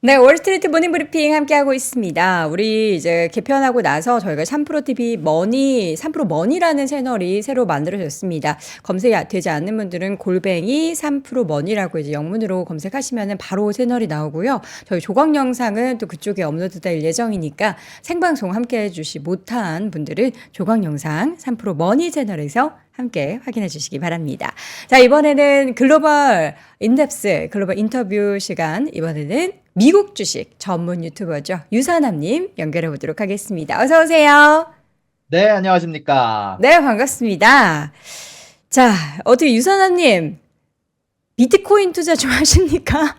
네, 월스트리트 모닝 브리핑 함께하고 있습니다. 우리 이제 개편하고 나서 저희가 3프로TV 머니, 3프로 머니라는 채널이 새로 만들어졌습니다. 검색이 되지 않는 분들은 골뱅이 3프로 머니라고 이제 영문으로 검색하시면 바로 채널이 나오고요. 저희 조각 영상은 또 그쪽에 업로드될 예정이니까 생방송 함께해 주시 못한 분들은 조각 영상 3프로 머니 채널에서 함께 확인해 주시기 바랍니다. 자, 이번에는 글로벌 인덱스, 글로벌 인터뷰 시간, 이번에는 미국 주식 전문 유튜버죠. 유산남님 연결해 보도록 하겠습니다. 어서 오세요. 네, 안녕하십니까. 네, 반갑습니다. 자, 어떻게 유산남님 비트코인 투자 좀 하십니까?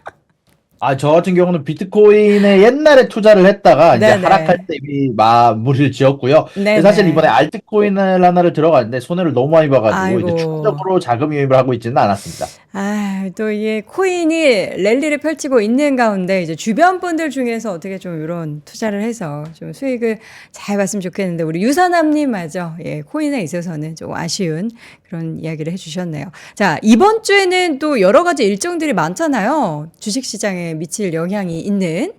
저 같은 경우는 비트코인에 옛날에 투자를 했다가 이제 네네. 하락할 때 이미 마무리를 지었고요. 근데 사실 이번에 네네. 알트코인을 하나를 들어갔는데 손해를 너무 많이 봐가지고 이제 아이고. 추가적으로 자금 유입을 하고 있지는 않았습니다. 아, 또 이게 코인이 랠리를 펼치고 있는 가운데 이제 주변 분들 중에서 어떻게 좀 이런 투자를 해서 좀 수익을 잘 봤으면 좋겠는데 우리 유사남님마저 예, 코인에 있어서는 좀 아쉬운 그런 이야기를 해주셨네요. 자, 이번 주에는 또 여러 가지 일정들이 많잖아요. 주식시장에 미칠 영향이 있는.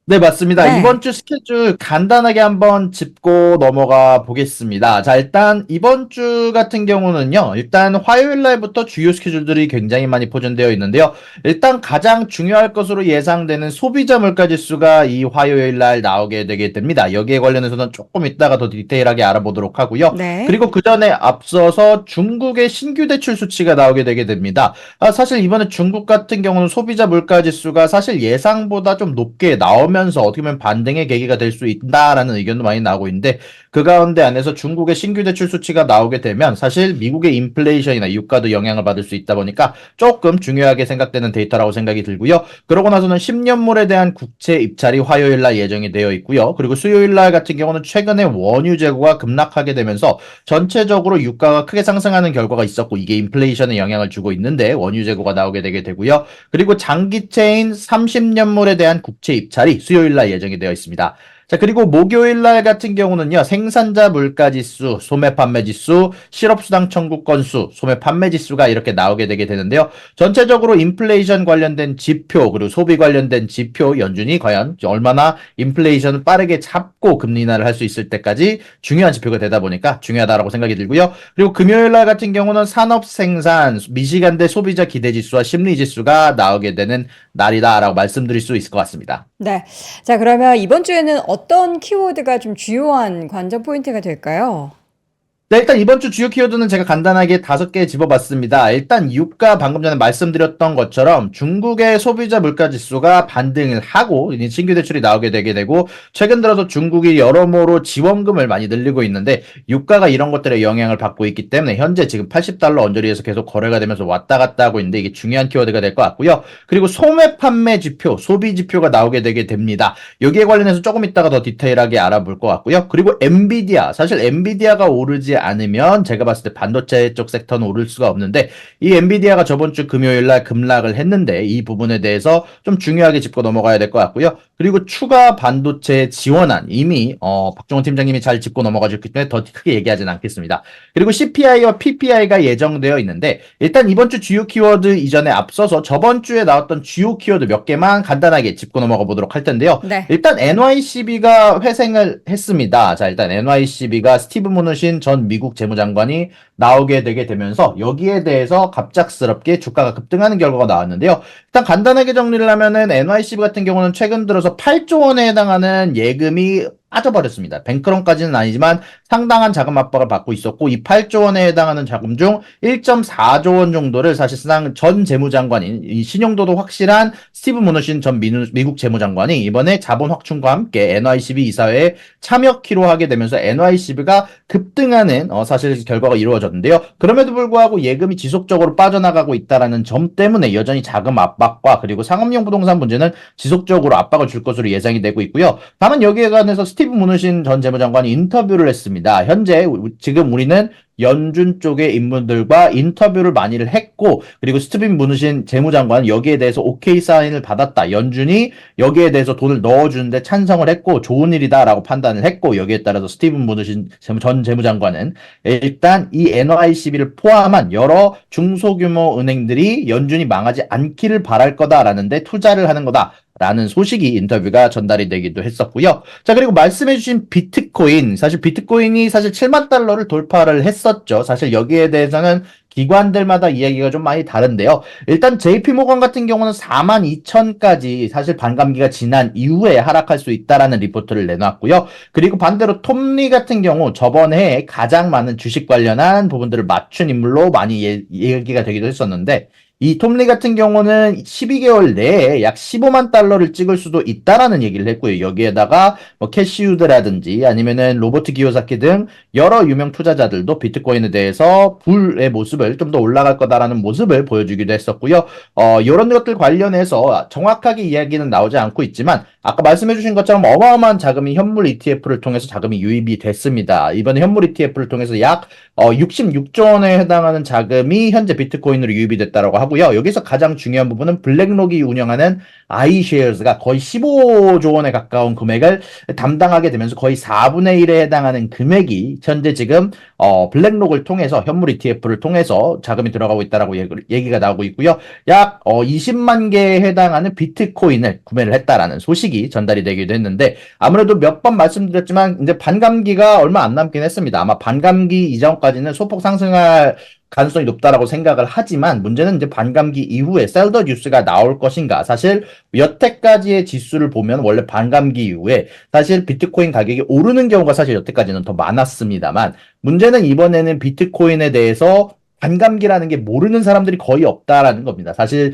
네, 맞습니다. 네. 이번 주 스케줄 간단하게 한번 짚고 넘어가 보겠습니다. 자, 일단 이번 주 같은 경우는요. 일단 화요일 날부터 주요 스케줄들이 굉장히 많이 포진되어 있는데요. 일단 가장 중요할 것으로 예상되는 소비자 물가 지수가 이 화요일 날 나오게 되게 됩니다. 여기에 관련해서는 조금 이따가 더 디테일하게 알아보도록 하고요. 네. 그리고 그 전에 앞서서 중국의 신규 대출 수치가 나오게 되게 됩니다. 사실 이번에 중국 같은 경우는 소비자 물가 지수가 사실 예상보다 좀 높게 나오면서 어떻게 보면 반등의 계기가 될 수 있다라는 의견도 많이 나오고 있는데 그 가운데 안에서 중국의 신규 대출 수치가 나오게 되면 사실 미국의 인플레이션이나 유가도 영향을 받을 수 있다 보니까 조금 중요하게 생각되는 데이터라고 생각이 들고요. 그러고 나서는 10년물에 대한 국채 입찰이 화요일 날 예정이 되어 있고요. 그리고 수요일 날 같은 경우는 최근에 원유 재고가 급락하게 되면서 전체적으로 유가가 크게 상승하는 결과가 있었고 이게 인플레이션에 영향을 주고 있는데 원유 재고가 나오게 되게 되고요. 그리고 장기채인 30년물에 대한 국채 입찰이 수요일 날 예정이 되어 있습니다. 자, 그리고 목요일 날 같은 경우는요, 생산자 물가 지수, 소매 판매 지수, 실업수당 청구 건수, 소매 판매 지수가 이렇게 나오게 되게 되는데요. 전체적으로 인플레이션 관련된 지표, 그리고 소비 관련된 지표, 연준이 과연 얼마나 인플레이션을 빠르게 잡고 금리 인하를 할 수 있을 때까지 중요한 지표가 되다 보니까 중요하다라고 생각이 들고요. 그리고 금요일 날 같은 경우는 산업 생산, 미시간대 소비자 기대 지수와 심리 지수가 나오게 되는 날이다라고 말씀드릴 수 있을 것 같습니다. 네. 자, 그러면 이번 주에는 어떤 키워드가 좀 주요한 관전 포인트가 될까요? 네, 일단 이번 주 주요 키워드는 제가 간단하게 5개 집어봤습니다. 일단 유가 방금 전에 말씀드렸던 것처럼 중국의 소비자 물가 지수가 반등을 하고 이제 신규 대출이 나오게 되게 되고 최근 들어서 중국이 여러모로 지원금을 많이 늘리고 있는데 유가가 이런 것들에 영향을 받고 있기 때문에 현재 지금 80달러 언저리에서 계속 거래가 되면서 왔다 갔다 하고 있는데 이게 중요한 키워드가 될 것 같고요. 그리고 소매 판매 지표, 소비 지표가 나오게 되게 됩니다. 여기에 관련해서 조금 이따가 더 디테일하게 알아볼 것 같고요. 그리고 엔비디아, 사실 엔비디아가 오르지 않으면 제가 봤을 때 반도체 쪽 섹터는 오를 수가 없는데 이 엔비디아가 저번 주 금요일 날 급락을 했는데 이 부분에 대해서 좀 중요하게 짚고 넘어가야 될 것 같고요. 그리고 추가 반도체 지원안 이미 박종원 팀장님이 잘 짚고 넘어가 줬기 때문에 더 크게 얘기하지는 않겠습니다. 그리고 CPI와 PPI가 예정되어 있는데 일단 이번 주 주요 키워드 이전에 앞서서 저번 주에 나왔던 주요 키워드 몇 개만 간단하게 짚고 넘어가 보도록 할 텐데요. 네. 일단 NYCB가 회생을 했습니다. 자, 일단 NYCB가 스티브 무누신 전 미국 재무장관이 나오게 되게 되면서 여기에 대해서 갑작스럽게 주가가 급등하는 결과가 나왔는데요. 일단 간단하게 정리를 하면은 NYCB 같은 경우는 최근 들어서 8조 원에 해당하는 예금이 빠져버렸습니다. 뱅크런까지는 아니지만 상당한 자금 압박을 받고 있었고 이 8조 원에 해당하는 자금 중 1.4조 원 정도를 사실상 전 재무장관인 이 신용도도 확실한 스티브 무누신 전 미국 재무장관이 이번에 자본 확충과 함께 NYCB 이사회에 참여키로 하게 되면서 NYCB가 급등하는 사실 결과가 이루어졌는데요. 그럼에도 불구하고 예금이 지속적으로 빠져나가고 있다는 점 때문에 여전히 자금 압박과 그리고 상업용 부동산 문제는 지속적으로 압박을 줄 것으로 예상이 되고 있고요. 다만 여기에 관해서 스티브 무누신 전 재무장관이 인터뷰를 했습니다. 현재 지금 우리는 연준 쪽의 인물들과 인터뷰를 많이를 했고 그리고 스티븐 무누신 재무장관은 여기에 대해서 오케이 사인을 받았다. 연준이 여기에 대해서 돈을 넣어주는데 찬성을 했고 좋은 일이다라고 판단을 했고 여기에 따라서 스티븐 무누신 전 재무장관은 일단 이 NYCB를 포함한 여러 중소규모 은행들이 연준이 망하지 않기를 바랄 거다라는데 투자를 하는 거다. 라는 소식이 인터뷰가 전달이 되기도 했었고요. 자, 그리고 말씀해주신 비트코인. 사실 비트코인이 사실 7만 달러를 돌파를 했었죠. 사실 여기에 대해서는 기관들마다 이야기가 좀 많이 다른데요. 일단 JP모건 같은 경우는 4만 2천까지 사실 반감기가 지난 이후에 하락할 수 있다라는 리포트를 내놨고요. 그리고 반대로 톰리 같은 경우 저번 해에 가장 많은 주식 관련한 부분들을 맞춘 인물로 많이 얘기가 되기도 했었는데 이 톰리 같은 경우는 12개월 내에 약 15만 달러를 찍을 수도 있다라는 얘기를 했고요. 여기에다가 뭐 캐시우드라든지 아니면은 로버트 기요사키 등 여러 유명 투자자들도 비트코인에 대해서 불의 모습을 좀 더 올라갈 거다라는 모습을 보여주기도 했었고요. 이런 것들 관련해서 정확하게 이야기는 나오지 않고 있지만 아까 말씀해주신 것처럼 어마어마한 자금이 현물 ETF를 통해서 자금이 유입이 됐습니다. 이번에 현물 ETF를 통해서 약 66조 원에 해당하는 자금이 현재 비트코인으로 유입이 됐다라고 하고요. 여기서 가장 중요한 부분은 블랙록이 운영하는 iShares가 거의 15조 원에 가까운 금액을 담당하게 되면서 거의 4분의 1에 해당하는 금액이 현재 지금 블랙록을 통해서 현물 ETF를 통해서 자금이 들어가고 있다라고 얘기가 나오고 있고요. 약 20만 개에 해당하는 비트코인을 구매를 했다라는 소식이 전달이 되기도 했는데 아무래도 몇 번 말씀드렸지만 이제 반감기가 얼마 안 남긴 했습니다. 아마 반감기 이전까지는 소폭 상승할 가능성이 높다라고 생각을 하지만 문제는 이제 반감기 이후에 셀더 뉴스가 나올 것인가. 사실 여태까지의 지수를 보면 원래 반감기 이후에 사실 비트코인 가격이 오르는 경우가 사실 여태까지는 더 많았습니다만 문제는 이번에는 비트코인에 대해서 반감기라는 게 모르는 사람들이 거의 없다라는 겁니다. 사실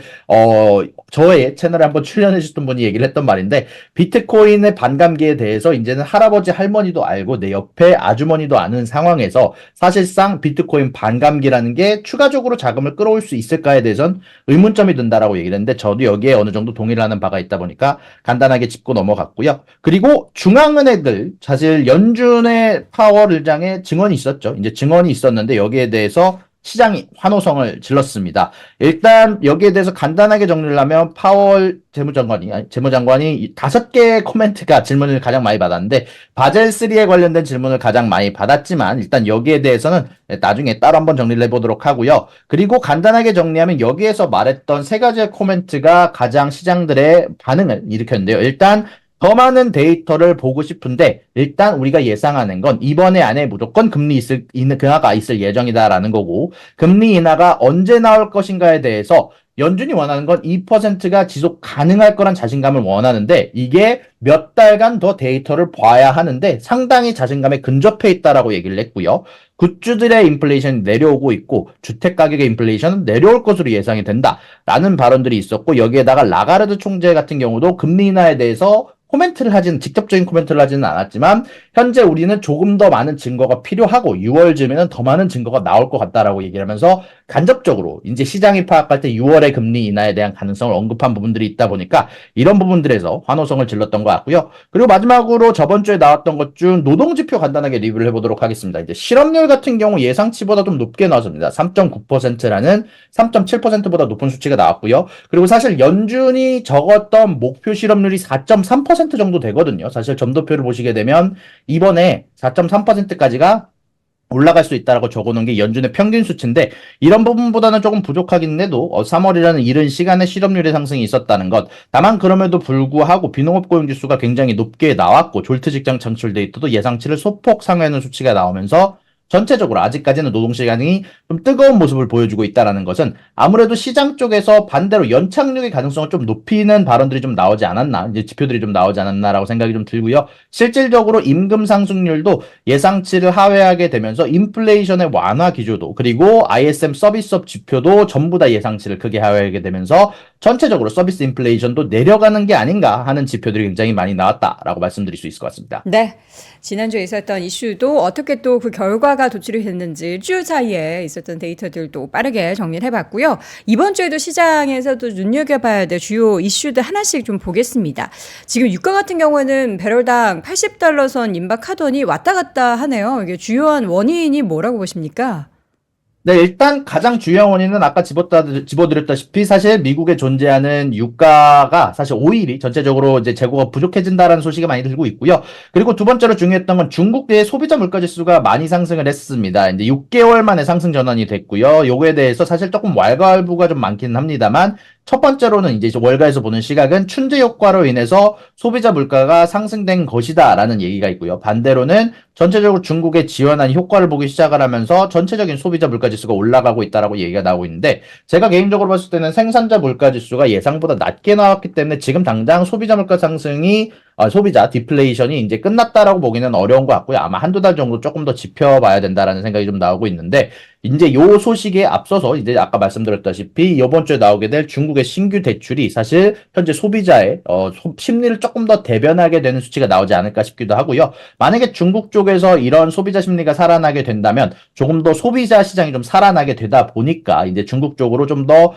저의 채널에 한번 출연해 주셨던 분이 얘기를 했던 말인데 비트코인의 반감기에 대해서 이제는 할아버지 할머니도 알고 내 옆에 아주머니도 아는 상황에서 사실상 비트코인 반감기라는 게 추가적으로 자금을 끌어올 수 있을까에 대해선 의문점이 든다라고 얘기를 했는데 저도 여기에 어느 정도 동의를 하는 바가 있다 보니까 간단하게 짚고 넘어갔고요. 그리고 중앙은행들 사실 연준의 파월 의장의 증언이 있었죠. 이제 증언이 있었는데 여기에 대해서 시장이 환호성을 질렀습니다. 일단 여기에 대해서 간단하게 정리를 하면 파월 재무장관이 5개의 코멘트가 질문을 가장 많이 받았는데 바젤3에 관련된 질문을 가장 많이 받았지만 일단 여기에 대해서는 나중에 따로 한번 정리를 해보도록 하고요. 그리고 간단하게 정리하면 여기에서 말했던 세 가지의 코멘트가 가장 시장들의 반응을 일으켰는데요. 일단 더 많은 데이터를 보고 싶은데 일단 우리가 예상하는 건 이번에 안에 무조건 금리 인하가 있을 예정이다라는 거고 금리 인하가 언제 나올 것인가에 대해서 연준이 원하는 건 2%가 지속 가능할 거란 자신감을 원하는데 이게 몇 달간 더 데이터를 봐야 하는데 상당히 자신감에 근접해 있다라고 얘기를 했고요. 굿즈들의 인플레이션이 내려오고 있고 주택 가격의 인플레이션은 내려올 것으로 예상이 된다라는 발언들이 있었고 여기에다가 라가르드 총재 같은 경우도 금리 인하에 대해서 직접적인 코멘트를 하지는 않았지만 현재 우리는 조금 더 많은 증거가 필요하고 6월쯤에는 더 많은 증거가 나올 것 같다라고 얘기를 하면서 간접적으로 이제 시장이 파악할 때 6월의 금리 인하에 대한 가능성을 언급한 부분들이 있다 보니까 이런 부분들에서 환호성을 질렀던 것 같고요. 그리고 마지막으로 저번 주에 나왔던 것 중 노동지표 간단하게 리뷰를 해보도록 하겠습니다. 이제 실업률 같은 경우 예상치보다 좀 높게 나왔습니다. 3.9%라는 3.7%보다 높은 수치가 나왔고요. 그리고 사실 연준이 적었던 목표 실업률이 4.3% 정도 되거든요. 사실 점도표를 보시게 되면 이번에 4.3%까지가 올라갈 수 있다라고 적어놓은 게 연준의 평균 수치인데 이런 부분보다는 조금 부족하긴 해도 3월이라는 이른 시간에 실업률의 상승이 있었다는 것. 다만 그럼에도 불구하고 비농업 고용 지수가 굉장히 높게 나왔고 졸트 직장 창출 데이터도 예상치를 소폭 상회하는 수치가 나오면서 전체적으로 아직까지는 노동시장이 좀 뜨거운 모습을 보여주고 있다는 것은 아무래도 시장 쪽에서 반대로 연착륙의 가능성을 좀 높이는 발언들이 좀 나오지 않았나, 이제 지표들이 좀 나오지 않았나라고 생각이 좀 들고요. 실질적으로 임금 상승률도 예상치를 하회하게 되면서 인플레이션의 완화 기조도 그리고 ISM 서비스업 지표도 전부 다 예상치를 크게 하회하게 되면서 전체적으로 서비스 인플레이션도 내려가는 게 아닌가 하는 지표들이 굉장히 많이 나왔다라고 말씀드릴 수 있을 것 같습니다. 네. 지난주에 있었던 이슈도 어떻게 또 그 결과가 도출이 됐는지 주 사이에 있었던 데이터들도 빠르게 정리를 해봤고요. 이번 주에도 시장에서도 눈여겨봐야 될 주요 이슈들 하나씩 좀 보겠습니다. 지금 유가 같은 경우에는 배럴당 80달러 선 임박하더니 왔다 갔다 하네요. 이게 주요한 원인이 뭐라고 보십니까? 네, 일단 가장 주요한 원인은 아까 집어드렸다시피 사실 미국에 존재하는 유가가 사실 오일이 전체적으로 이제 재고가 부족해진다라는 소식이 많이 들고 있고요. 그리고 두 번째로 중요했던 건 중국의 소비자 물가 지수가 많이 상승을 했습니다. 이제 6개월 만에 상승 전환이 됐고요. 요거에 대해서 사실 조금 왈가왈부가 좀 많기는 합니다만 첫 번째로는 이제 월가에서 보는 시각은 춘제 효과로 인해서 소비자 물가가 상승된 것이다라는 얘기가 있고요. 반대로는 전체적으로 중국의 지원한 효과를 보기 시작을 하면서 전체적인 소비자 물가 지수가 올라가고 있다라고 얘기가 나오고 있는데, 제가 개인적으로 봤을 때는 생산자 물가 지수가 예상보다 낮게 나왔기 때문에 지금 당장 소비자 물가 상승이 소비자 디플레이션이 이제 끝났다라고 보기는 어려운 것 같고요. 아마 한두 달 정도 조금 더 지켜봐야 된다라는 생각이 좀 나오고 있는데, 이제 요 소식에 앞서서 이제 아까 말씀드렸다시피 이번 주에 나오게 될 중국의 신규 대출이 사실 현재 소비자의 심리를 조금 더 대변하게 되는 수치가 나오지 않을까 싶기도 하고요. 만약에 중국 쪽에서 이런 소비자 심리가 살아나게 된다면 조금 더 소비자 시장이 좀 살아나게 되다 보니까 이제 중국 쪽으로 좀 더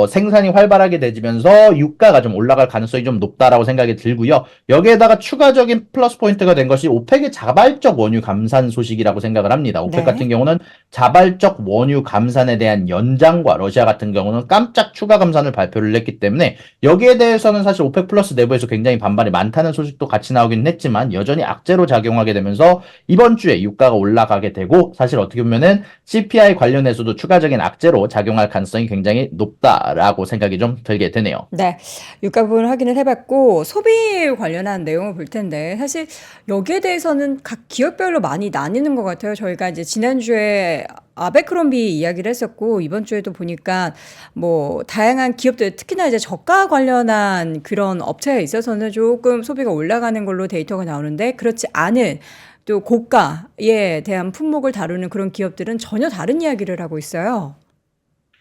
생산이 활발하게 되면서 유가가 좀 올라갈 가능성이 좀 높다라고 생각이 들고요. 여기에다가 추가적인 플러스 포인트가 된 것이 오펙의 자발적 원유 감산 소식이라고 생각을 합니다. 오펙 네. 같은 경우는 자발적 원유 감산에 대한 연장과 러시아 같은 경우는 깜짝 추가 감산을 발표를 했기 때문에 여기에 대해서는 사실 오펙 플러스 내부에서 굉장히 반발이 많다는 소식도 같이 나오긴 했지만 여전히 악재로 작용하게 되면서 이번 주에 유가가 올라가게 되고, 사실 어떻게 보면은 CPI 관련해서도 추가적인 악재로 작용할 가능성이 굉장히 높다라고 생각이 좀 들게 되네요. 네, 유가 부분을 확인을 해봤고 소비 관련한 내용을 볼 텐데 사실 여기에 대해서는 각 기업별로 많이 나뉘는 것 같아요. 저희가 이제 지난주에 아베크롬비 이야기를 했었고 이번 주에도 보니까 뭐 다양한 기업들 특히나 이제 저가 관련한 그런 업체에 있어서는 조금 소비가 올라가는 걸로 데이터가 나오는데, 그렇지 않은 또 고가에 대한 품목을 다루는 그런 기업들은 전혀 다른 이야기를 하고 있어요.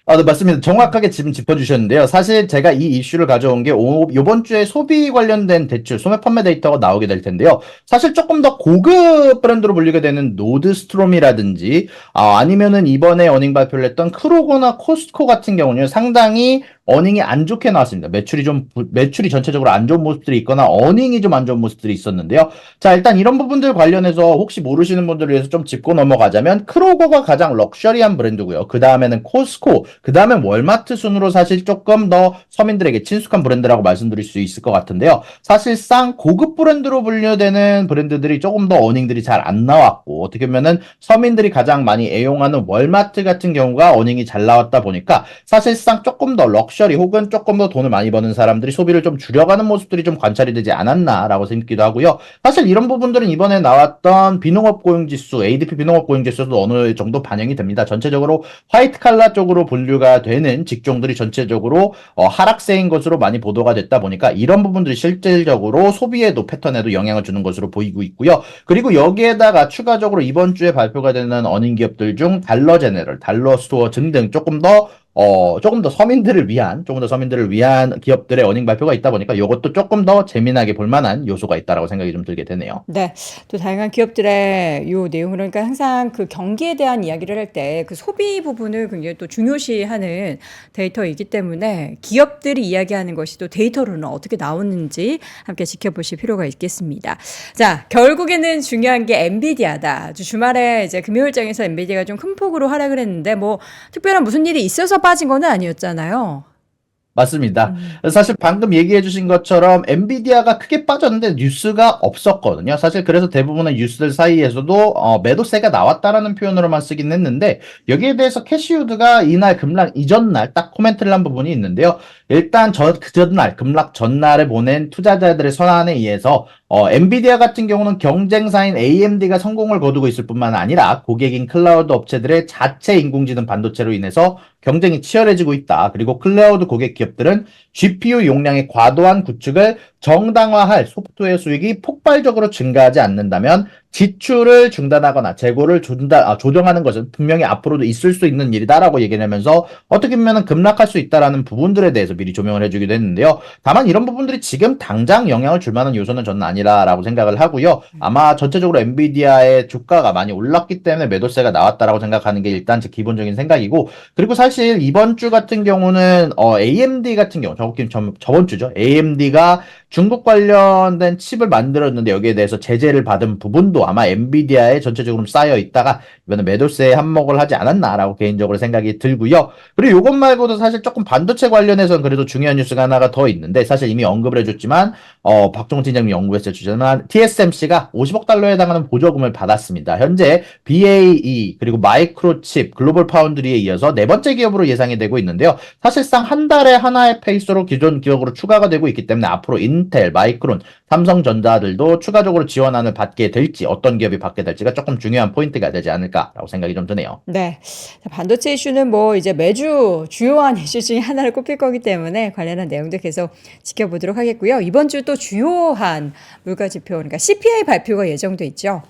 네, 맞습니다. 정확하게 지금 짚어주셨는데요. 사실 제가 이 이슈를 가져온 게 이번 주에 소비 관련된 대출, 소매 판매 데이터가 나오게 될 텐데요. 사실 조금 더 고급 브랜드로 불리게 되는 노드스트롬이라든지, 아니면은 이번에 어닝 발표를 했던 크로고나 코스트코 같은 경우는 상당히 어닝이 안 좋게 나왔습니다. 매출이 전체적으로 안 좋은 모습들이 있거나 어닝이 좀 안 좋은 모습들이 있었는데요. 자, 일단 이런 부분들 관련해서 혹시 모르시는 분들을 위해서 좀 짚고 넘어가자면, 크로고가 가장 럭셔리한 브랜드고요. 그 다음에는 코스코, 그 다음에 월마트 순으로 사실 조금 더 서민들에게 친숙한 브랜드라고 말씀드릴 수 있을 것 같은데요. 사실상 고급 브랜드로 분류되는 브랜드들이 조금 더 어닝들이 잘 안 나왔고, 어떻게 보면은 서민들이 가장 많이 애용하는 월마트 같은 경우가 어닝이 잘 나왔다 보니까 사실상 조금 더 럭셔리 혹은 조금 더 돈을 많이 버는 사람들이 소비를 좀 줄여가는 모습들이 좀 관찰이 되지 않았나라고 생각기도 하고요. 사실 이런 부분들은 이번에 나왔던 비농업 고용지수, ADP 비농업 고용지수도 어느 정도 반영이 됩니다. 전체적으로 화이트 칼라 쪽으로 분류가 되는 직종들이 전체적으로 하락세인 것으로 많이 보도가 됐다 보니까 이런 부분들이 실질적으로 소비에도 패턴에도 영향을 주는 것으로 보이고 있고요. 그리고 여기에다가 추가적으로 이번 주에 발표가 되는 어닝 기업들 중 달러 제네럴, 달러 스토어 등등 조금 더 서민들을 위한 기업들의 어닝 발표가 있다 보니까 이것도 조금 더 재미나게 볼 만한 요소가 있다라고 생각이 좀 들게 되네요. 네, 또 다양한 기업들의 요 내용, 그러니까 항상 그 경기에 대한 이야기를 할 때 그 소비 부분을 굉장히 또 중요시하는 데이터이기 때문에 기업들이 이야기하는 것이 또 데이터로는 어떻게 나오는지 함께 지켜보실 필요가 있겠습니다. 자, 결국에는 중요한 게 엔비디아다. 주말에 이제 금요일장에서 엔비디아가 좀 큰 폭으로 하락을 했는데 뭐 특별한 무슨 일이 있어서 빠진 건 아니었잖아요. 맞습니다. 사실 방금 얘기해 주신 것처럼 엔비디아가 크게 빠졌는데 뉴스가 없었거든요. 사실 그래서 대부분의 뉴스들 사이에서도 매도세가 나왔다라는 표현으로만 쓰긴 했는데, 여기에 대해서 캐시우드가 이날 급락 이전날 딱 코멘트를 한 부분이 있는데요. 일단 그 전날, 급락 전날에 보낸 투자자들의 선안에 의해서 엔비디아 같은 경우는 경쟁사인 AMD가 성공을 거두고 있을 뿐만 아니라 고객인 클라우드 업체들의 자체 인공지능 반도체로 인해서 경쟁이 치열해지고 있다. 그리고 클라우드 고객 기업들은 GPU 용량의 과도한 구축을 정당화할 소프트웨어 수익이 폭발적으로 증가하지 않는다면 지출을 중단하거나 재고를 조정하는 것은 분명히 앞으로도 있을 수 있는 일이다라고 얘기를 하면서 어떻게 보면 급락할 수 있다라는 부분들에 대해서 미리 조명을 해주기도 했는데요. 다만 이런 부분들이 지금 당장 영향을 줄 만한 요소는 저는 아니라라고 생각을 하고요. 아마 전체적으로 엔비디아의 주가가 많이 올랐기 때문에 매도세가 나왔다라고 생각하는 게 일단 제 기본적인 생각이고, 그리고 사실 이번 주 같은 경우는 AMD 같은 경우 저번 주죠. AMD가 중국 관련된 칩을 만들었는데 여기에 대해서 제재를 받은 부분도 지수도 아마 엔비디아에 전체적으로 쌓여 있다가 이번에 매도세에 한몫을 하지 않았나라고 개인적으로 생각이 들고요. 그리고 이것 말고도 사실 조금 반도체 관련해서는 그래도 중요한 뉴스가 하나가 더 있는데 사실 이미 언급을 해줬지만 박종훈 팀장님 연구에서 주장한 TSMC가 50억 달러에 해당하는 보조금을 받았습니다. 현재 BAE 그리고 마이크로칩, 글로벌 파운드리에 이어서 네 번째 기업으로 예상이 되고 있는데요. 사실상 한 달에 하나의 페이스로 기존 기업으로 추가가 되고 있기 때문에 앞으로 인텔, 마이크론, 삼성전자들도 추가적으로 지원안을 받게 될지 어떤 기업이 받게 될지가 조금 중요한 포인트가 되지 않을까라고 생각이 좀 드네요. 네. 자, 반도체 이슈는 뭐 이제 매주 주요한 이슈 중에 하나를 꼽힐 거기 때문에 관련한 내용도 계속 지켜보도록 하겠고요. 이번 주 또 주요한 물가 지표, 그러니까 CPI 발표가 예정돼 있죠.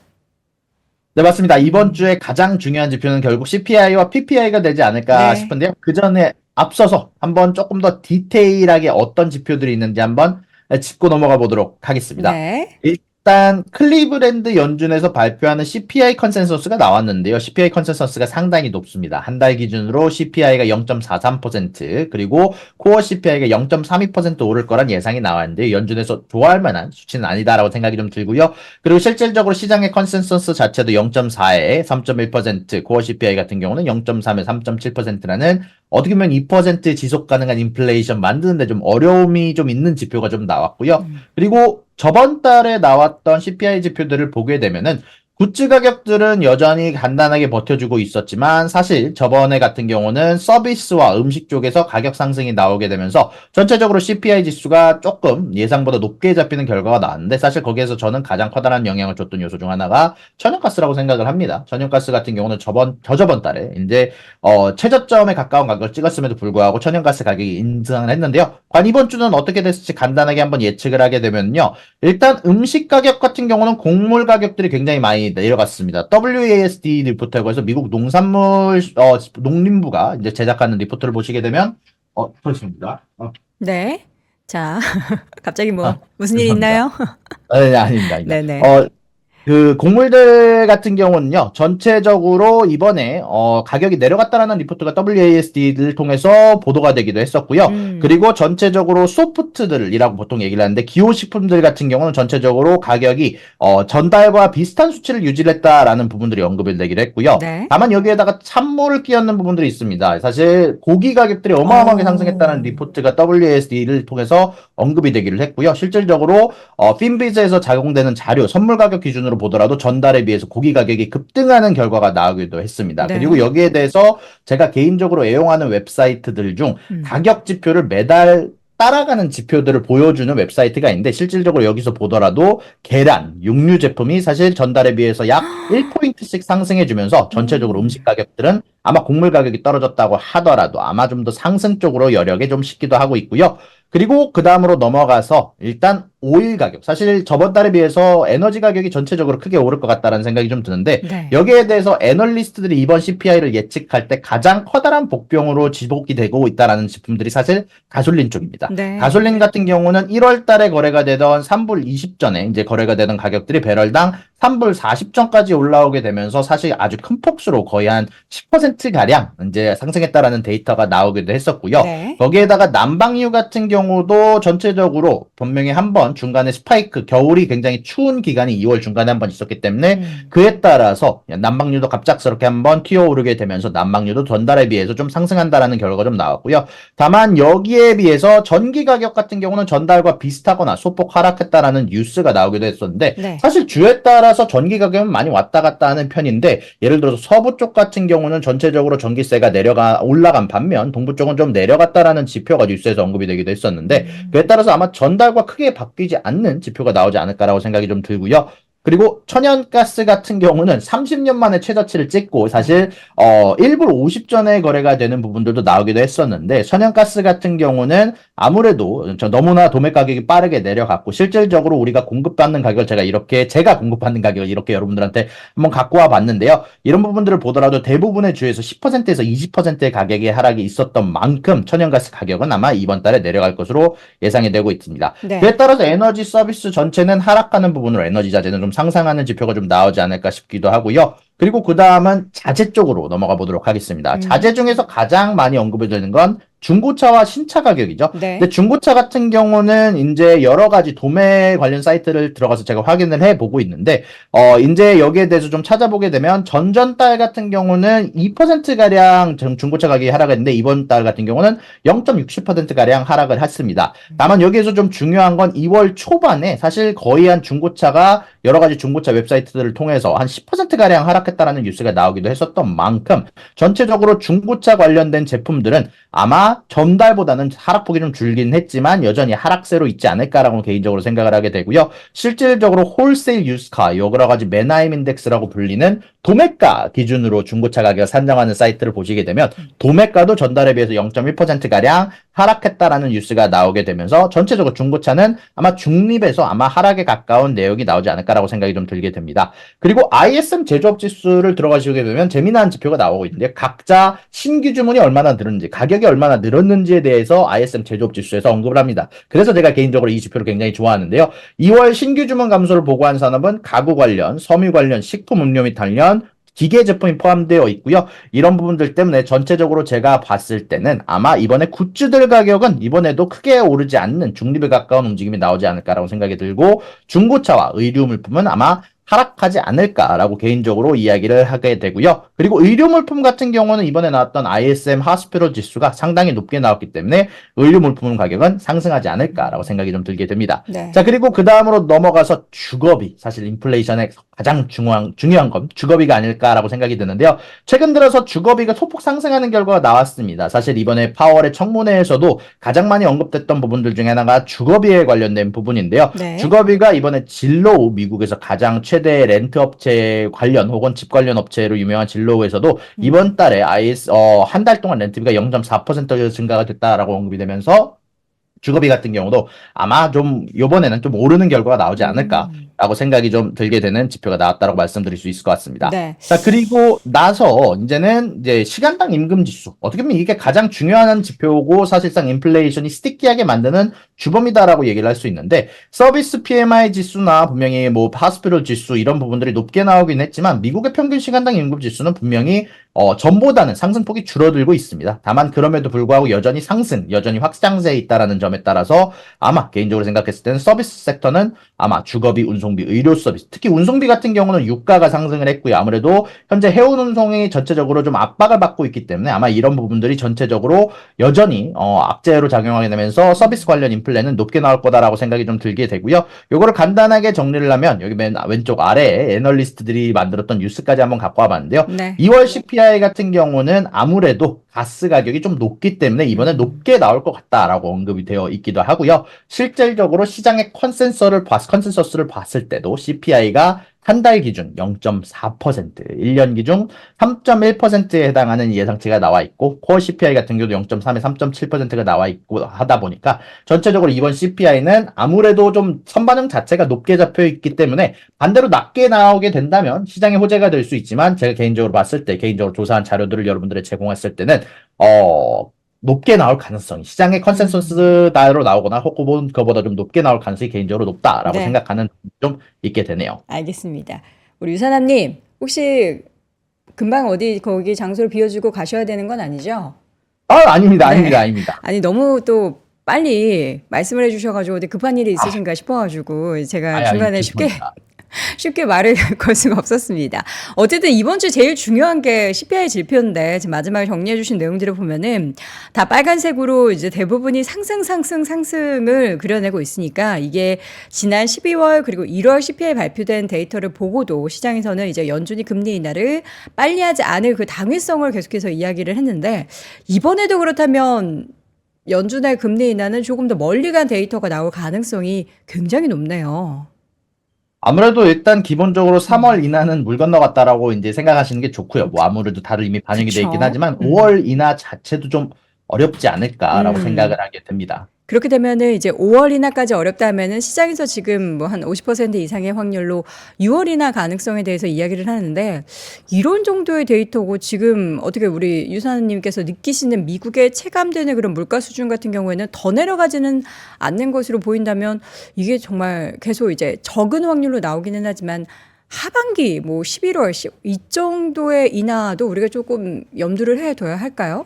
네, 맞습니다. 이번 주에 가장 중요한 지표는 결국 CPI와 PPI가 되지 않을까 네. 싶은데요. 그 전에 앞서서 한번 조금 더 디테일하게 어떤 지표들이 있는지 한번 짚고 넘어가 보도록 하겠습니다. 네. 일단 클리브랜드 연준에서 발표하는 CPI 컨센서스가 나왔는데요. CPI 컨센서스가 상당히 높습니다. 한 달 기준으로 CPI가 0.43% 그리고 코어 CPI가 0.32% 오를 거란 예상이 나왔는데 연준에서 좋아할 만한 수치는 아니다라고 생각이 좀 들고요. 그리고 실질적으로 시장의 컨센서스 자체도 0.4에 3.1%, 코어 CPI 같은 경우는 0.3에 3.7%라는 어떻게 보면 2% 지속 가능한 인플레이션 만드는데 좀 어려움이 좀 있는 지표가 좀 나왔고요. 그리고 저번 달에 나왔던 CPI 지표들을 보게 되면은 굿즈 가격들은 여전히 간단하게 버텨주고 있었지만 사실 저번에 같은 경우는 서비스와 음식 쪽에서 가격 상승이 나오게 되면서 전체적으로 CPI 지수가 조금 예상보다 높게 잡히는 결과가 나왔는데 사실 거기에서 저는 가장 커다란 영향을 줬던 요소 중 하나가 천연가스라고 생각을 합니다. 천연가스 같은 경우는 저저번 달에 이제 최저점에 가까운 가격을 찍었음에도 불구하고 천연가스 가격이 인상을 했는데요. 과연 이번 주는 어떻게 됐을지 간단하게 한번 예측을 하게 되면요. 일단 음식 가격 같은 경우는 곡물 가격들이 굉장히 많이 내려갔습니다. WASD 리포트라고 해서 미국 농산물 농림부가 이제 제작하는 리포트를 보시게 되면 그렇습니다. 네. 자, 갑자기 뭐 무슨 일 죄송합니다. 있나요? 네, 아닙니다. 네네. 그 곡물들 같은 경우는요, 전체적으로 이번에 가격이 내려갔다라는 리포트가 WASD를 통해서 보도가 되기도 했었고요. 그리고 전체적으로 소프트들이라고 보통 얘기를 하는데 기호식품들 같은 경우는 전체적으로 가격이 전달과 비슷한 수치를 유지했다라는 부분들이 언급이 되기도 했고요. 네. 다만 여기에다가 찬물을 끼얹는 부분들이 있습니다. 사실 고기 가격들이 어마어마하게 상승했다는 리포트가 WASD를 통해서 언급이 되기를 했고요. 실질적으로 핀비즈에서 작용되는 자료, 선물 가격 기준으로 보더라도 전달에 비해서 고기 가격이 급등하는 결과가 나오기도 했습니다. 네. 그리고 여기에 대해서 제가 개인적으로 애용하는 웹사이트들 중 가격 지표를 매달 따라가는 지표들을 보여주는 웹사이트가 있는데 실질적으로 여기서 보더라도 계란, 육류 제품이 사실 전달에 비해서 약 1포인트씩 상승해주면서 전체적으로 음식 가격들은 아마 곡물 가격이 떨어졌다고 하더라도 아마 좀 더 상승 쪽으로 여력에 좀 식기도 하고 있고요. 그리고 그 다음으로 넘어가서 일단 오일 가격. 사실 저번 달에 비해서 에너지 가격이 전체적으로 크게 오를 것 같다는 생각이 좀 드는데 네. 여기에 대해서 애널리스트들이 이번 CPI를 예측할 때 가장 커다란 복병으로 지속이 되고 있다라는 제품들이 사실 가솔린 쪽입니다. 네. 가솔린 같은 경우는 1월 달에 거래가 되던 3불 20전에 이제 거래가 되던 가격들이 배럴당 3불 40전까지 올라오게 되면서 사실 아주 큰 폭수로 거의 한 10%가량 이제 상승했다라는 데이터가 나오기도 했었고요. 네. 거기에다가 난방유 같은 경우도 전체적으로 분명히 한번 중간에 스파이크, 겨울이 굉장히 추운 기간이 2월 중간에 한번 있었기 때문에 그에 따라서 난방유도 갑작스럽게 한번 튀어오르게 되면서 난방유도 전달에 비해서 좀 상승한다라는 결과가 좀 나왔고요. 다만 여기에 비해서 전기 가격 같은 경우는 전달과 비슷하거나 소폭 하락했다라는 뉴스가 나오기도 했었는데 네. 사실 주에 따라서 전기 가격은 많이 왔다 갔다 하는 편인데 예를 들어서 서부 쪽 같은 경우는 전체적으로 전기세가 올라간 반면 동부 쪽은 좀 내려갔다라는 지표가 뉴스에서 언급이 되기도 했었는데 그에 따라서 아마 전달과 크게 바뀌지 않는 지표가 나오지 않을까라고 생각이 좀 들고요. 그리고 천연가스 같은 경우는 30년 만에 최저치를 찍고 사실 1불 50전에 거래가 되는 부분들도 나오기도 했었는데 천연가스 같은 경우는 아무래도 너무나 도매 가격이 빠르게 내려갔고 실질적으로 우리가 공급받는 가격을 제가 공급받는 가격을 이렇게 여러분들한테 한번 갖고 와 봤는데요. 이런 부분들을 보더라도 대부분의 주에서 10%에서 20%의 가격의 하락이 있었던 만큼 천연가스 가격은 아마 이번 달에 내려갈 것으로 예상이 되고 있습니다. 네. 그에 따라서 에너지 서비스 전체는 하락하는 부분으로 에너지 자재는 좀 상승하는 지표가 좀 나오지 않을까 싶기도 하고요. 그리고 그 다음은 자재 쪽으로 넘어가 보도록 하겠습니다. 자재 중에서 가장 많이 언급이 되는 건 중고차와 신차 가격이죠. 근데 네. 중고차 같은 경우는 이제 여러 가지 도매 관련 사이트를 들어가서 제가 확인을 해 보고 있는데, 이제 여기에 대해서 좀 찾아보게 되면 전전 달 같은 경우는 2%가량 중고차 가격이 하락했는데 이번 달 같은 경우는 0.60%가량 하락을 했습니다. 다만 여기에서 좀 중요한 건 2월 초반에 사실 거의 한 중고차가 여러 가지 중고차 웹사이트들을 통해서 한 10%가량 하락했다라는 뉴스가 나오기도 했었던 만큼 전체적으로 중고차 관련된 제품들은 아마 전달보다는 하락폭이 좀 줄긴 했지만 여전히 하락세로 있지 않을까라고 개인적으로 생각을 하게 되고요. 실질적으로 홀세일 유스카, 여러 가지 맨하임 인덱스라고 불리는 도매가 기준으로 중고차 가격을 산정하는 사이트를 보시게 되면 도매가도 전달에 비해서 0.1%가량 하락했다라는 뉴스가 나오게 되면서 전체적으로 중고차는 아마 중립에서 아마 하락에 가까운 내용이 나오지 않을까라고 생각이 좀 들게 됩니다. 그리고 ISM 제조업 지수를 들어가시게 되면 재미난 지표가 나오고 있는데 각자 신규 주문이 얼마나 늘었는지, 가격이 얼마나 늘었는지에 대해서 ISM 제조업 지수에서 언급을 합니다. 그래서 제가 개인적으로 이 지표를 굉장히 좋아하는데요. 2월 신규 주문 감소를 보고한 산업은 가구 관련, 섬유 관련, 식품 음료 및 단련, 기계 제품이 포함되어 있고요. 이런 부분들 때문에 전체적으로 제가 봤을 때는 아마 이번에 굿즈들 가격은 이번에도 크게 오르지 않는 중립에 가까운 움직임이 나오지 않을까라고 생각이 들고 중고차와 의류 물품은 아마 하락하지 않을까라고 개인적으로 이야기를 하게 되고요. 그리고 의료 물품 같은 경우는 이번에 나왔던 ISM 하스피럴 지수가 상당히 높게 나왔기 때문에 의료 물품 가격은 상승하지 않을까라고 생각이 좀 들게 됩니다. 네. 자, 그리고 그 다음으로 넘어가서 주거비. 사실 인플레이션의 가장 중요한 건 주거비가 아닐까라고 생각이 드는데요. 최근 들어서 주거비가 소폭 상승하는 결과가 나왔습니다. 사실 이번에 파월의 청문회에서도 가장 많이 언급됐던 부분들 중에 하나가 주거비에 관련된 부분인데요. 네. 주거비가 이번에 진로우, 미국에서 가장 최대 렌트 업체 관련 혹은 집 관련 업체로 유명한 진로우에서도 이번 달에 한 달 동안 렌트비가 0.4% 증가가 됐다라고 언급이 되면서 주거비 같은 경우도 아마 좀 요번에는 좀 오르는 결과가 나오지 음. 않을까라고 생각이 좀 들게 되는 지표가 나왔다고 말씀드릴 수 있을 것 같습니다. 네. 자, 그리고 나서 이제는 이제 시간당 임금 지수. 어떻게 보면 이게 가장 중요한 지표고 사실상 인플레이션이 스티키하게 만드는 주범이다라고 얘기를 할 수 있는데 서비스 PMI 지수나 분명히 뭐 하스피럴 지수 이런 부분들이 높게 나오긴 했지만 미국의 평균 시간당 임금 지수는 분명히 전보다는 상승폭이 줄어들고 있습니다. 다만 그럼에도 불구하고 여전히 확장세에 있다라는 점에 따라서 아마 개인적으로 생각했을 때는 서비스 섹터는 아마 주거비, 운송비, 의료 서비스, 특히 운송비 같은 경우는 유가가 상승을 했고요. 아무래도 현재 해운 운송이 전체적으로 좀 압박을 받고 있기 때문에 아마 이런 부분들이 전체적으로 여전히 악재로 작용하게 되면서 서비스 관련 인플레는 높게 나올 거다라고 생각이 좀 들게 되고요. 요거를 간단하게 정리를 하면 여기 맨 왼쪽 아래에 애널리스트들이 만들었던 뉴스까지 한번 갖고 와봤는데요. 네. 2월 CPI 같은 경우는 아무래도 가스 가격이 좀 높기 때문에 이번에 높게 나올 것 같다라고 언급이 되어 있기도 하고요. 실질적으로 시장의 컨센서스를 봤을 때도 CPI가 한 달 기준 0.4%, 1년 기준 3.1%에 해당하는 예상치가 나와 있고, 코어 CPI 같은 경우도 0.3에 3.7%가 나와 있고 하다 보니까 전체적으로 이번 CPI는 아무래도 좀 선반영 자체가 높게 잡혀 있기 때문에 반대로 낮게 나오게 된다면 시장의 호재가 될 수 있지만 제가 개인적으로 봤을 때, 개인적으로 조사한 자료들을 여러분들에 제공했을 때는 높게 나올 가능성이 시장의 컨센서스대로 나오거나 혹은 그거보다 좀 높게 나올 가능성이 개인적으로 높다라고 네. 생각하는 좀 있게 되네요. 알겠습니다. 우리 유사남님, 혹시 금방 어디 거기 장소를 비워주고 가셔야 되는 건 아니죠? 아닙니다, 네. 아닙니다, 아닙니다. 아니, 너무 또 빨리 말씀을 해주셔가지고 어디 급한 일이 있으신가 싶어가지고 제가 중간에 죄송합니다. 쉽게 말을 걸 수가 없었습니다. 어쨌든 이번 주 제일 중요한 게 CPI 지표인데 지금 마지막에 정리해 주신 내용들을 보면은 다 빨간색으로 이제 대부분이 상승을 그려내고 있으니까 이게 지난 12월 그리고 1월 CPI 발표된 데이터를 보고도 시장에서는 이제 연준이 금리 인하를 빨리 하지 않을 그 당위성을 계속해서 이야기를 했는데 이번에도 그렇다면 연준의 금리 인하는 조금 더 멀리 간 데이터가 나올 가능성이 굉장히 높네요. 아무래도 일단 기본적으로 3월 인하는 물 건너갔다라고 이제 생각하시는 게 좋고요. 뭐 아무래도 다들 이미 반영이 돼 있긴 그쵸. 하지만 5월 인하 자체도 좀 어렵지 않을까라고 생각을 음. 하게 됩니다. 그렇게 되면은 이제 5월 인하까지 어렵다면은 시장에서 지금 뭐 한 50% 이상의 확률로 6월 인하 가능성에 대해서 이야기를 하는데 이런 정도의 데이터고 지금 어떻게 우리 유사님께서 느끼시는 미국의 체감되는 그런 물가 수준 같은 경우에는 더 내려가지는 않는 것으로 보인다면 이게 정말 계속 이제 적은 확률로 나오기는 하지만 하반기 뭐 11월 이 정도의 인하도 우리가 조금 염두를 해둬야 할까요?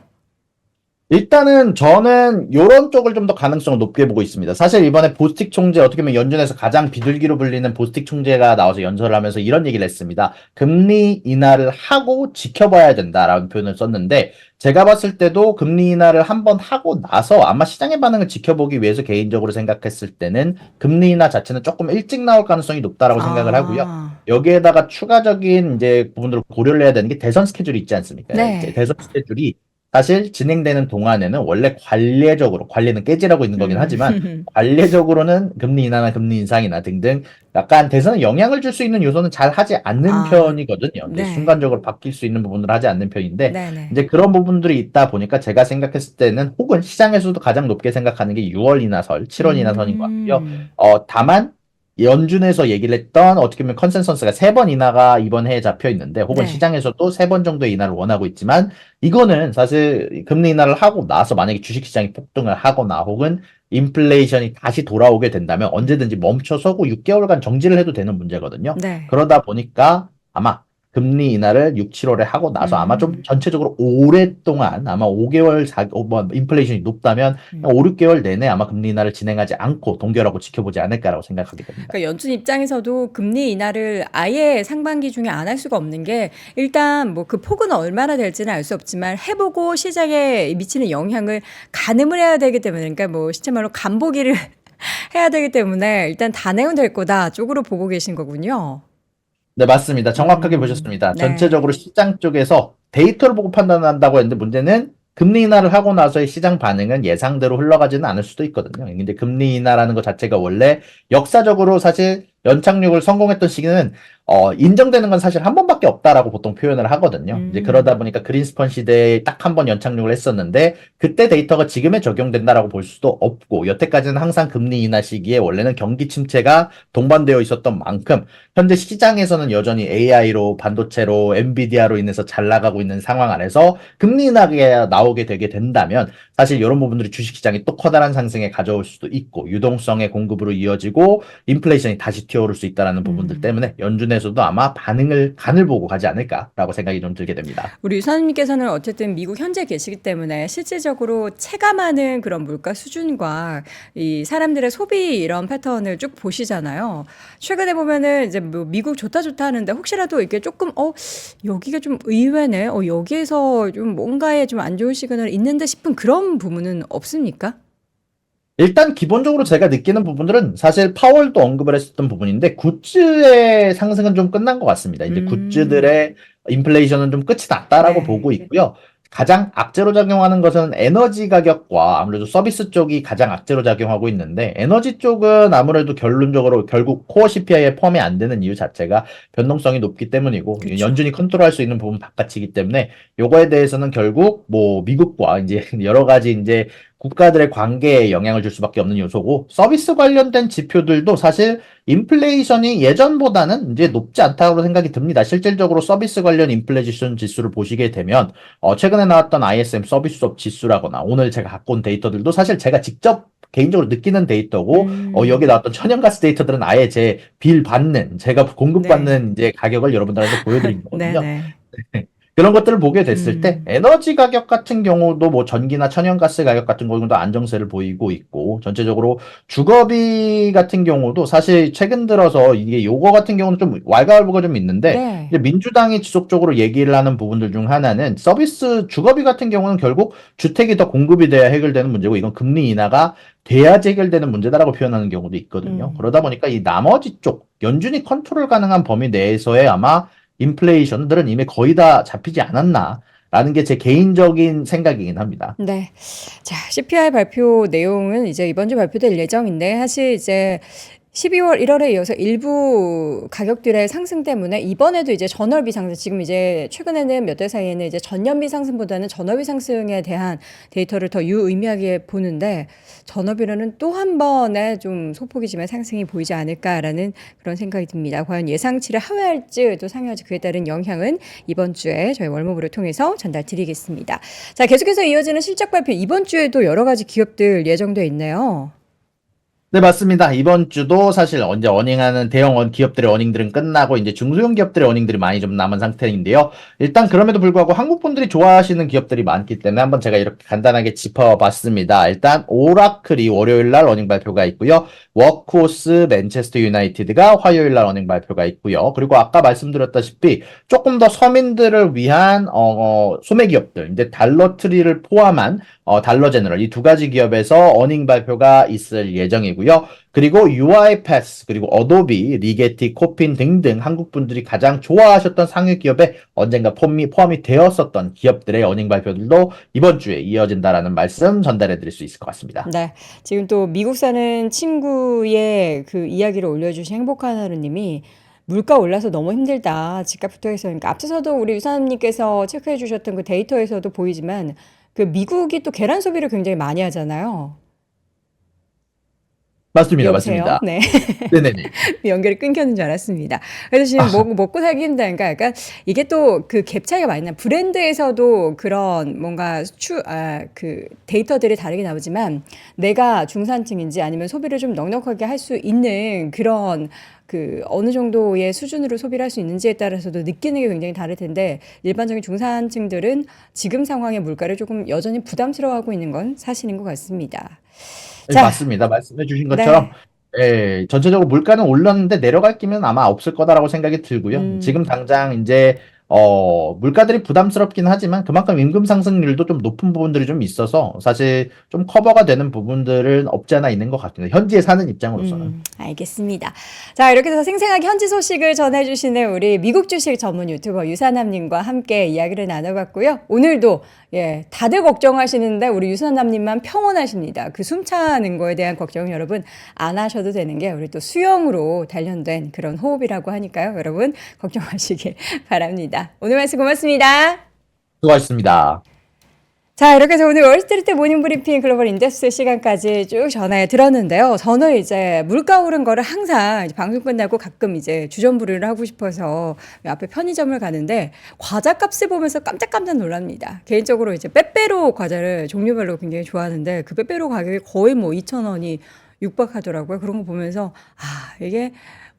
일단은 저는 요런 쪽을 좀 더 가능성을 높게 보고 있습니다. 사실 이번에 보스틱 총재 어떻게 보면 연준에서 가장 비둘기로 불리는 보스틱 총재가 나와서 연설을 하면서 이런 얘기를 했습니다. 금리 인하를 하고 지켜봐야 된다라는 표현을 썼는데 제가 봤을 때도 금리 인하를 한번 하고 나서 아마 시장의 반응을 지켜보기 위해서 개인적으로 생각했을 때는 금리 인하 자체는 조금 일찍 나올 가능성이 높다라고 생각을 하고요. 아, 여기에다가 추가적인 이제 부분들을 고려를 해야 되는 게 대선 스케줄이 있지 않습니까? 이제 네. 대선 스케줄이 사실 진행되는 동안에는 원래 관례적으로, 관례는 깨지라고 있는 거긴 하지만, 음. 관례적으로는 금리 인하나 금리 인상이나 등등 약간 대선에 영향을 줄 수 있는 요소는 잘 하지 않는 아, 편이거든요. 이제 네. 순간적으로 바뀔 수 있는 부분을 하지 않는 편인데, 네네. 이제 그런 부분들이 있다 보니까 제가 생각했을 때는 혹은 시장에서도 가장 높게 생각하는 게 6월 인하설, 7월 인하선인 것 같고요. 음. 다만, 연준에서 얘기를 했던 어떻게 보면 컨센서스가 3번 인하가 이번 해에 잡혀 있는데 혹은 네. 시장에서도 3번 정도의 인하를 원하고 있지만 이거는 사실 금리 인하를 하고 나서 만약에 주식시장이 폭등을 하거나 혹은 인플레이션이 다시 돌아오게 된다면 언제든지 멈춰서고 6개월간 정지를 해도 되는 문제거든요. 네. 그러다 보니까 아마 금리 인하를 6, 7월에 하고 나서 아마 좀 음. 전체적으로 오랫동안 아마 5개월, 뭐 인플레이션이 높다면 음. 5, 6개월 내내 아마 금리 인하를 진행하지 않고 동결하고 지켜보지 않을까라고 생각하게 됩니다. 그러니까 연준 입장에서도 금리 인하를 아예 상반기 중에 안 할 수가 없는 게 일단 뭐 그 폭은 얼마나 될지는 알 수 없지만 해보고 시장에 미치는 영향을 가늠을 해야 되기 때문에 그러니까 뭐 시체 말로 간보기를 해야 되기 때문에 일단 단행은 될 거다 쪽으로 보고 계신 거군요. 네, 맞습니다. 정확하게 보셨습니다. 네. 전체적으로 시장 쪽에서 데이터를 보고 판단한다고 했는데 문제는 금리 인하를 하고 나서의 시장 반응은 예상대로 흘러가지는 않을 수도 있거든요. 근데 금리 인하라는 것 자체가 원래 역사적으로 사실 연착륙을 성공했던 시기는 인정되는 건 사실 한 번밖에 없다라고 보통 표현을 하거든요. 이제 그러다 음. 보니까 그린스펀 시대에 딱 한 번 연착륙을 했었는데 그때 데이터가 지금에 적용된다라고 볼 수도 없고 여태까지는 항상 금리 인하 시기에 원래는 경기 침체가 동반되어 있었던 만큼 현재 시장에서는 여전히 AI로 반도체로 엔비디아로 인해서 잘 나가고 있는 상황 안에서 금리 인하가 나오게 되게 된다면 사실 이런 부분들이 주식시장이 또 커다란 상승에 가져올 수도 있고 유동성의 공급으로 이어지고 인플레이션이 다시 튀어오를 수 있다라는 부분들 음. 때문에 연준에서도 아마 간을 보고 가지 않을까라고 생각이 좀 들게 됩니다. 우리 유사님께서는 어쨌든 미국 현재 계시기 때문에 실질적으로 체감하는 그런 물가 수준과 이 사람들의 소비 이런 패턴을 쭉 보시잖아요. 최근에 보면은 이제 뭐 미국 좋다 좋다 하는데 혹시라도 이게 조금 여기가 좀 의외네. 여기에서 좀 뭔가에 좀 안 좋은 시그널이 있는데 싶은 그런 부분은 없습니까? 일단 기본적으로 제가 느끼는 부분들은 사실 파월도 언급을 했었던 부분인데 굿즈의 상승은 좀 끝난 것 같습니다. 이제 음. 굿즈들의 인플레이션은 좀 끝이 났다라고 보고 네. 있고요. 가장 악재로 작용하는 것은 에너지 가격과 아무래도 서비스 쪽이 가장 악재로 작용하고 있는데 에너지 쪽은 아무래도 결론적으로 결국 코어 CPI에 포함이 안 되는 이유 자체가 변동성이 높기 때문이고 그쵸. 연준이 컨트롤할 수 있는 부분 바깥이기 때문에 요거에 대해서는 결국 뭐 미국과 이제 여러 가지 이제 국가들의 관계에 영향을 줄 수밖에 없는 요소고 서비스 관련된 지표들도 사실 인플레이션이 예전보다는 이제 높지 않다고 생각이 듭니다. 실질적으로 서비스 관련 인플레이션 지수를 보시게 되면 최근에 나왔던 ISM 서비스업 지수라거나 오늘 제가 갖고 온 데이터들도 사실 제가 직접 개인적으로 느끼는 데이터고 여기 음. 나왔던 천연가스 데이터들은 아예 제 빌 받는 제가 네. 공급받는 이제 가격을 여러분들한테 보여드린 거거든요. 네네. 그런 것들을 보게 됐을 때 음. 에너지 가격 같은 경우도 뭐 전기나 천연가스 가격 같은 경우도 안정세를 보이고 있고 전체적으로 주거비 같은 경우도 사실 최근 들어서 이게 요거 같은 경우는 좀 왈가왈부가 좀 있는데 네. 이제 민주당이 지속적으로 얘기를 하는 부분들 중 하나는 서비스 주거비 같은 경우는 결국 주택이 더 공급이 돼야 해결되는 문제고 이건 금리 인하가 돼야지 해결되는 문제다라고 표현하는 경우도 있거든요. 음. 그러다 보니까 이 나머지 쪽 연준이 컨트롤 가능한 범위 내에서의 아마 인플레이션들은 이미 거의 다 잡히지 않았나라는 게 제 개인적인 생각이긴 합니다. 네. 자, CPI 발표 내용은 이제 이번 주 발표될 예정인데 사실 이제 12월, 1월에 이어서 일부 가격들의 상승 때문에 이번에도 이제 전월비 상승, 지금 이제 최근에는 몇 달 사이에는 이제 전년비 상승보다는 전월비 상승에 대한 데이터를 더 유의미하게 보는데 전월비로는 또 한 번의 좀 소폭이지만 상승이 보이지 않을까라는 그런 생각이 듭니다. 과연 예상치를 하회할지 또 상회할지 그에 따른 영향은 이번 주에 저희 월모부를 통해서 전달 드리겠습니다. 자, 계속해서 이어지는 실적 발표 이번 주에도 여러 가지 기업들 예정돼 있네요. 네, 맞습니다. 이번 주도 사실 언제 어닝하는 기업들의 어닝들은 끝나고 이제 중소형 기업들의 어닝들이 많이 좀 남은 상태인데요. 일단 그럼에도 불구하고 한국 분들이 좋아하시는 기업들이 많기 때문에 한번 제가 이렇게 간단하게 짚어봤습니다. 일단 오라클이 월요일 날 어닝 발표가 있고요. 워크호스, 맨체스터 유나이티드가 화요일 날 어닝 발표가 있고요. 그리고 아까 말씀드렸다시피 조금 더 서민들을 위한 소매 기업들, 이제 달러트리를 포함한 달러 제너럴 이 두 가지 기업에서 어닝 발표가 있을 예정이고요. 그리고 UiPath 그리고 어도비, 리게티, 코핀 등등 한국 분들이 가장 좋아하셨던 상위 기업에 언젠가 포함이 되었었던 기업들의 어닝 발표들도 이번 주에 이어진다라는 말씀 전달해 드릴 수 있을 것 같습니다. 네. 지금 또 미국 사는 친구의 그 이야기를 올려주신 행복한 하루님이 물가 올라서 너무 힘들다. 집값부터 해서. 그러니까 앞서서도 우리 유사님께서 체크해 주셨던 그 데이터에서도 보이지만 그 미국이 또 계란 소비를 굉장히 많이 하잖아요. 맞습니다. 여보세요? 맞습니다. 네. 네네네. 연결이 끊겼는 줄 알았습니다. 그래서 지금 먹고 살기 힘들다니까 약간 이게 또 그 갭 차이가 많이 나. 브랜드에서도 그런 뭔가 그 데이터들이 다르게 나오지만 내가 중산층인지 아니면 소비를 좀 넉넉하게 할 수 있는 그런 그 어느 정도의 수준으로 소비를 할 수 있는지에 따라서도 느끼는 게 굉장히 다를 텐데 일반적인 중산층들은 지금 상황의 물가를 조금 여전히 부담스러워하고 있는 건 사실인 것 같습니다. 네, 자, 맞습니다. 말씀해 주신 것처럼 네. 전체적으로 물가는 올랐는데 내려갈 기미는 아마 없을 거다라고 생각이 들고요. 지금 음. 당장 이제 물가들이 부담스럽긴 하지만 그만큼 임금 상승률도 좀 높은 부분들이 좀 있어서 사실 좀 커버가 되는 부분들은 없지 않아 있는 것 같습니다. 현지에 사는 입장으로서는. 알겠습니다. 자, 이렇게 해서 생생하게 현지 소식을 전해주시는 우리 미국 주식 전문 유튜버 유사남님과 함께 이야기를 나눠봤고요. 오늘도 다들 걱정하시는데 우리 유사남님만 평온하십니다. 그 숨차는 거에 대한 걱정 여러분 안 하셔도 되는 게 우리 또 수영으로 단련된 그런 호흡이라고 하니까요. 여러분 걱정하시길 바랍니다. 오늘 말씀 고맙습니다. 수고하셨습니다. 자, 이렇게 해서 오늘 월스트리트 모닝 브리핑 글로벌 인덱스 시간까지 쭉 전해 들었는데요. 저는 이제 물가 오른 거를 항상 이제 방송 끝나고 가끔 이제 주전부리를 하고 싶어서 앞에 편의점을 가는데 과자 값을 보면서 깜짝깜짝 놀랍니다. 개인적으로 이제 빼빼로 과자를 종류별로 굉장히 좋아하는데 그 빼빼로 가격이 거의 뭐 2,000원이 육박하더라고요. 그런 거 보면서 이게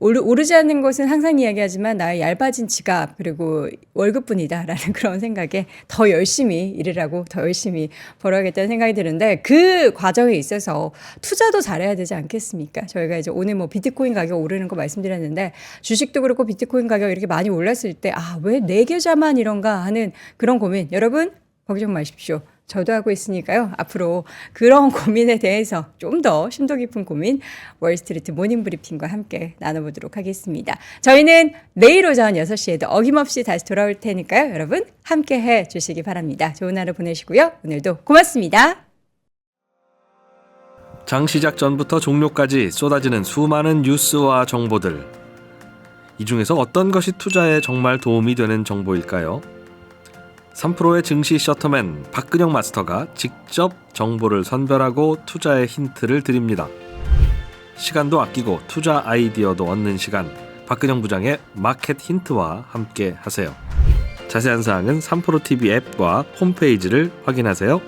오르지 않는 것은 항상 이야기하지만 나의 얇아진 지갑 그리고 월급뿐이다라는 그런 생각에 더 열심히 일을 하고 더 열심히 벌어야겠다는 생각이 드는데 그 과정에 있어서 투자도 잘해야 되지 않겠습니까? 저희가 이제 오늘 뭐 비트코인 가격 오르는 거 말씀드렸는데 주식도 그렇고 비트코인 가격 이렇게 많이 올랐을 때 왜 내 계좌만 이런가 하는 그런 고민 여러분 걱정 마십시오. 저도 하고 있으니까요. 앞으로 그런 고민에 대해서 좀 더 심도 깊은 고민 월스트리트 모닝 브리핑과 함께 나눠보도록 하겠습니다. 저희는 내일 오전 6시에도 어김없이 다시 돌아올 테니까요. 여러분 함께 해주시기 바랍니다. 좋은 하루 보내시고요. 오늘도 고맙습니다. 장 시작 전부터 종료까지 쏟아지는 수많은 뉴스와 정보들. 이 중에서 어떤 것이 투자에 정말 도움이 되는 정보일까요? 3프로의 증시 셔터맨 박근영 마스터가 직접 정보를 선별하고 투자의 힌트를 드립니다. 시간도 아끼고 투자 아이디어도 얻는 시간, 박근영 부장의 마켓 힌트와 함께 하세요. 자세한 사항은 3프로TV 앱과 홈페이지를 확인하세요.